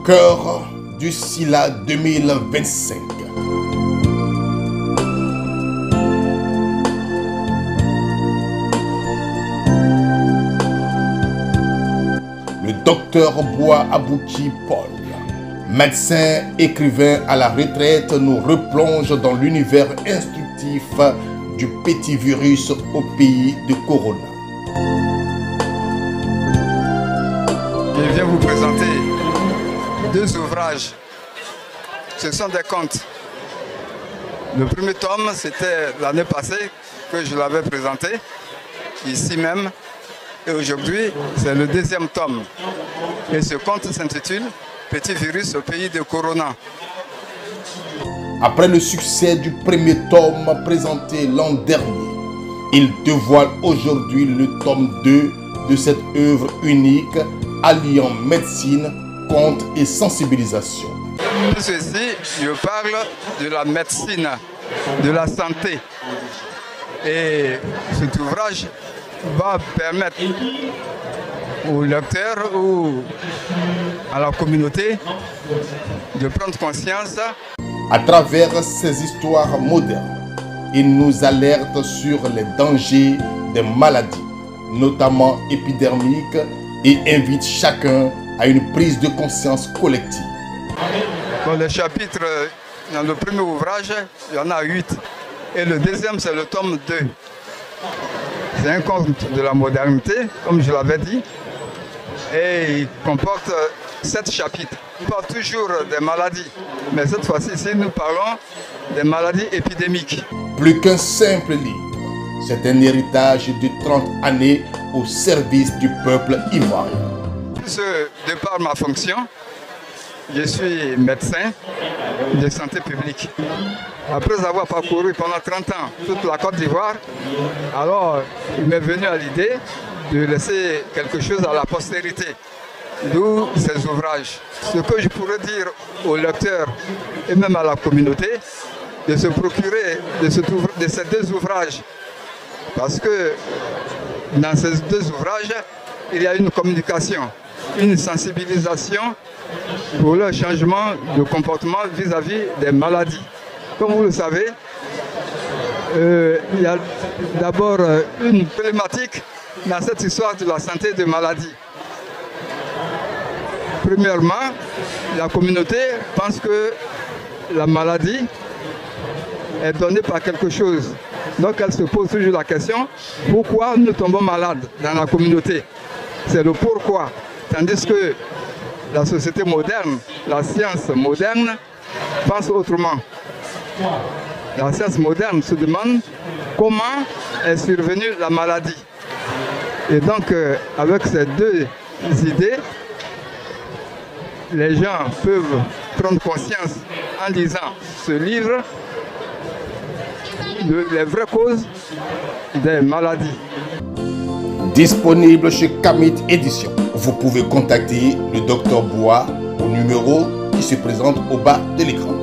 cœur du SILA 2025. Le docteur Bois Abouki Paul, médecin écrivain à la retraite, nous replonge dans l'univers instructif du petit virus au pays de Corona. Je viens vous présenter deux ouvrages. Ce sont des contes. Le premier tome, c'était l'année passée que je l'avais présenté, ici même. Et aujourd'hui, c'est le deuxième tome. Et ce conte s'intitule « Petit virus au pays de Corona ». Après le succès du premier tome présenté l'an dernier, il dévoile aujourd'hui le tome 2 de cette œuvre unique alliant médecine, conte et sensibilisation. Tout ceci, je parle de la médecine, de la santé. Et cet ouvrage va permettre aux lecteurs ou à la communauté de prendre conscience. À travers ces histoires modernes, il nous alerte sur les dangers des maladies, notamment épidermiques, et invite chacun à une prise de conscience collective. Dans le chapitre, dans le premier ouvrage, il y en a 8. Et le deuxième, c'est le tome 2. C'est un conte de la modernité, comme je l'avais dit. Et il comporte 7 chapitres. Il parle toujours des maladies. Mais cette fois-ci, ici, nous parlons des maladies épidémiques. Plus qu'un simple livre, c'est un héritage de 30 années au service du peuple ivoirien. De par ma fonction, je suis médecin de santé publique. Après avoir parcouru pendant 30 ans toute la Côte d'Ivoire, alors il m'est venu à l'idée de laisser quelque chose à la postérité, d'où ces ouvrages. Ce que je pourrais dire aux lecteurs et même à la communauté, de se procurer de ces deux ouvrages, parce que dans ces deux ouvrages, il y a une communication, une sensibilisation pour le changement de comportement vis-à-vis des maladies. Comme vous le savez, il y a d'abord une problématique dans cette histoire de la santé des maladies. Premièrement, la communauté pense que la maladie est donnée par quelque chose. Donc elle se pose toujours la question, pourquoi nous tombons malades dans la communauté? C'est le pourquoi. Tandis que la société moderne, la science moderne, pense autrement. La science moderne se demande comment est survenue la maladie. Et donc, avec ces deux idées, les gens peuvent prendre conscience en lisant ce livre les vraies causes des maladies. Disponible chez Kamit Édition. Vous pouvez contacter le docteur Bois au numéro qui se présente au bas de l'écran.